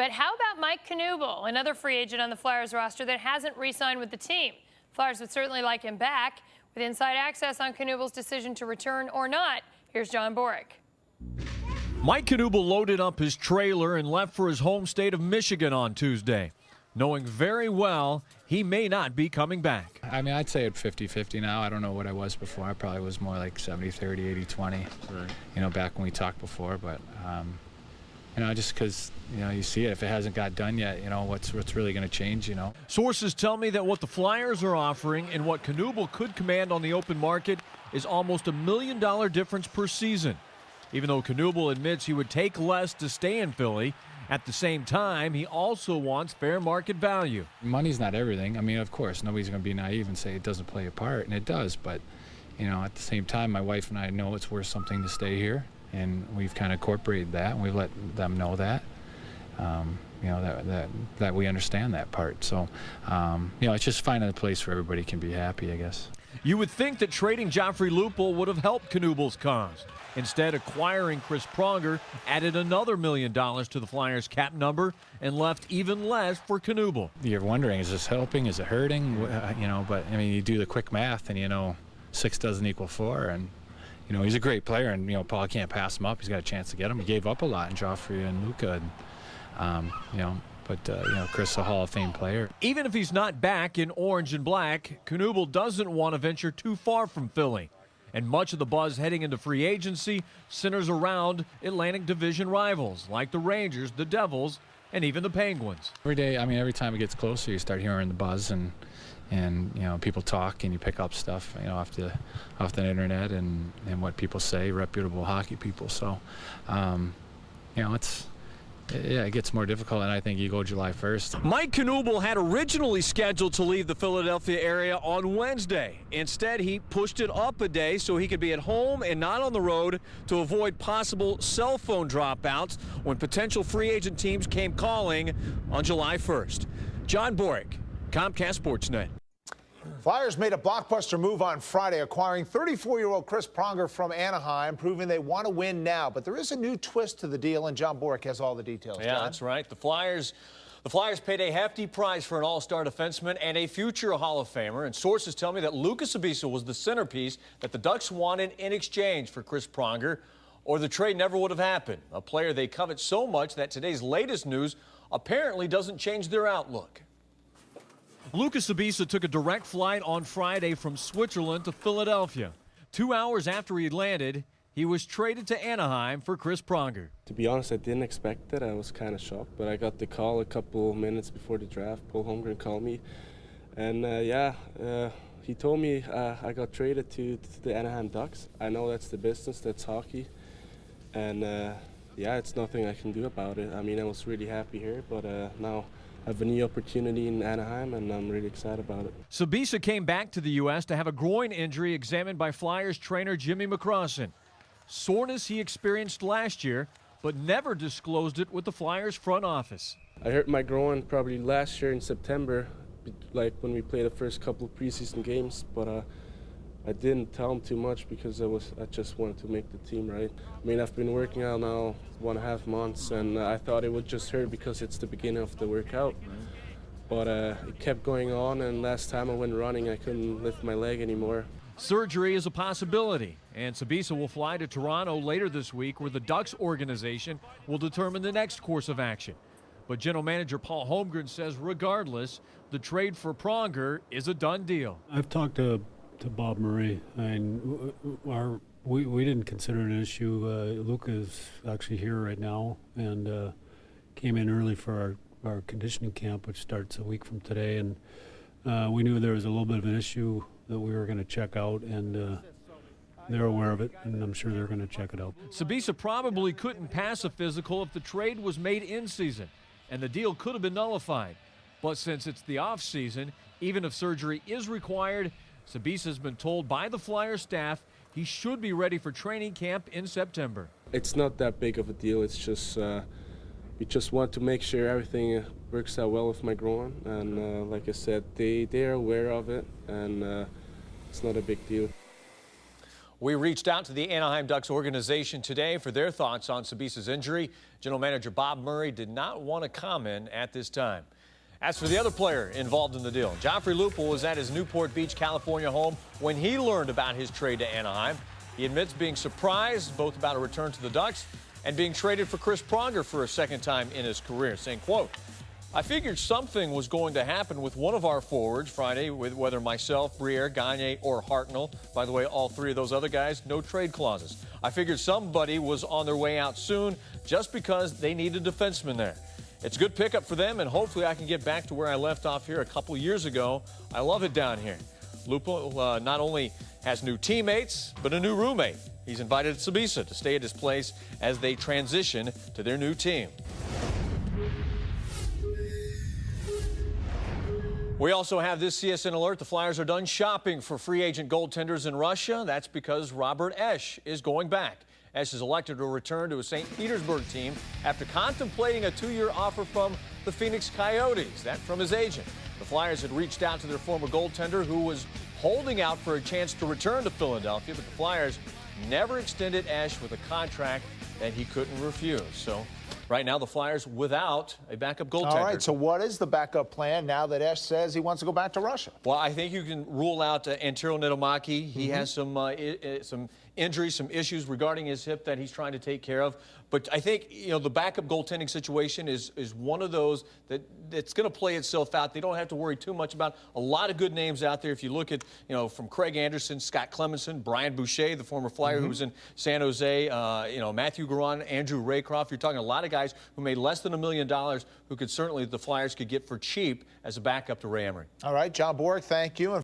But how about Mike Knuble, another free agent on the Flyers roster that hasn't re-signed with the team? Flyers would certainly like him back. With inside access on Knuble's decision to return or not, here's John Borick. Mike Knuble loaded up his trailer and left for his home state of Michigan on Tuesday, knowing very well he may not be coming back. I mean, I'd say at 50-50 now. I don't know what I was before. I probably was more like 70-30, 80-20, right. You know, back when we talked before. But, you know, just because, you know, you see it, if it hasn't got done yet, you know, what's really going to change, you know. Sources tell me that what the Flyers are offering and what Knuble could command on the open market is almost $1 million difference per season. Even though Knuble admits he would take less to stay in Philly, at the same time, he also wants fair market value. Money's not everything. I mean, of course, nobody's going to be naive and say it doesn't play a part, and it does. But, you know, at the same time, my wife and I know it's worth something to stay here, and we've kind of incorporated that, and we've let them know that. You know, that we understand that part. So, you know, it's just finding a place where everybody can be happy, I guess. You would think that trading Joffrey Lupul would have helped Knuble's cause. Instead, acquiring Chris Pronger added another $1 million to the Flyers' cap number and left even less for Knuble. You're wondering, is this helping? Is it hurting? You know, but I mean, you do the quick math, and you know, 6 doesn't equal 4, and you know, he's a great player, and you know, Paul can't pass him up. He's got a chance to get him. He gave up a lot in Joffrey and Luka, and you know. But, you know, Chris is a Hall of Fame player. Even if he's not back in orange and black, Knuble doesn't want to venture too far from Philly. And much of the buzz heading into free agency centers around Atlantic Division rivals like the Rangers, the Devils, and even the Penguins. Every day, I mean, every time it gets closer, you start hearing the buzz, and you know, people talk, and you pick up stuff, you know, off the internet and what people say, reputable hockey people. So, you know, yeah, it gets more difficult, and I think you go July 1st. Mike Knuble had originally scheduled to leave the Philadelphia area on Wednesday. Instead, he pushed it up a day so he could be at home and not on the road to avoid possible cell phone dropouts when potential free agent teams came calling on July 1st. John Borick, Comcast Sportsnet. Flyers made a blockbuster move on Friday, acquiring 34-year-old Chris Pronger from Anaheim, proving they want to win now. But there is a new twist to the deal, and John Borick has all the details. Yeah, John? that's right. The Flyers paid a hefty price for an all-star defenseman and a future Hall of Famer. And sources tell me that Lukas Sabisa was the centerpiece that the Ducks wanted in exchange for Chris Pronger, or the trade never would have happened. A player they covet so much that today's latest news apparently doesn't change their outlook. Lukas Sabisa took a direct flight on Friday from Switzerland to Philadelphia. 2 hours after he landed, he was traded to Anaheim for Chris Pronger. To be honest, I didn't expect it. I was kind of shocked, but I got the call a couple minutes before the draft. Paul Holmgren called me, and he told me I got traded to the Anaheim Ducks. I know that's the business, that's hockey, and yeah, it's nothing I can do about it. I mean, I was really happy here, but now I have a new opportunity in Anaheim, and I'm really excited about it. Sabisa came back to the U.S. to have a groin injury examined by Flyers trainer Jimmy McCrossin. Soreness he experienced last year, but never disclosed it with the Flyers front office. I hurt my groin probably last year in September, like when we played the first couple of preseason games, but I didn't tell him too much because I just wanted to make the team right. I mean, I've been working out now 1.5 months, and I thought it would just hurt because it's the beginning of the workout. But it kept going on, and last time I went running, I couldn't lift my leg anymore. Surgery is a possibility, and Sabisa will fly to Toronto later this week, where the Ducks organization will determine the next course of action. But general manager Paul Holmgren says regardless, the trade for Pronger is a done deal. I've talked to Bob Murray, and we didn't consider it an issue. Luka is actually here right now, and came in early for our conditioning camp, which starts a week from today, and we knew there was a little bit of an issue that we were going to check out, and they're aware of it, and I'm sure they're going to check it out. Sabisa probably couldn't pass a physical if the trade was made in season, and the deal could have been nullified. But since it's the off season, even if surgery is required, Sabisa has been told by the Flyers staff he should be ready for training camp in September. It's not that big of a deal. It's just we just want to make sure everything works out well with my groin. And like I said, they are aware of it, and it's not a big deal. We reached out to the Anaheim Ducks organization today for their thoughts on Sabisa's injury. General Manager Bob Murray did not want to comment at this time. As for the other player involved in the deal, Joffrey Lupul was at his Newport Beach, California home when he learned about his trade to Anaheim. He admits being surprised both about a return to the Ducks and being traded for Chris Pronger for a second time in his career, saying, quote, "I figured something was going to happen with one of our forwards Friday, with whether myself, Briere, Gagne, or Hartnell. By the way, all three of those other guys, no trade clauses. I figured somebody was on their way out soon just because they needed defensemen there. It's a good pickup for them, and hopefully I can get back to where I left off here a couple years ago. I love it down here." Lupul not only has new teammates, but a new roommate. He's invited Sabisa to stay at his place as they transition to their new team. We also have this CSN alert. The Flyers are done shopping for free agent goaltenders in Russia. That's because Robert Esche is going back. Esche is elected to return to a St. Petersburg team after contemplating a 2-year offer from the Phoenix Coyotes. That from his agent. The Flyers had reached out to their former goaltender who was holding out for a chance to return to Philadelphia, but the Flyers never extended Esche with a contract that he couldn't refuse. So right now the Flyers without a backup goaltender. All right, so what is the backup plan now that Esche says he wants to go back to Russia? Well, I think you can rule out Antero Niittymaki. He has some injuries, some issues regarding his hip that he's trying to take care of. But I think, the backup goaltending situation is one of those that's going to play itself out. They don't have to worry too much about a lot of good names out there. If you look at, from Craig Anderson, Scott Clemenson, Brian Boucher, the former Flyer who was in San Jose, Matthew Garon, Andrew Raycroft. You're talking a lot of guys who made less than $1 million who could certainly, the Flyers could get for cheap as a backup to Ray Emery. All right, John Borg, thank you.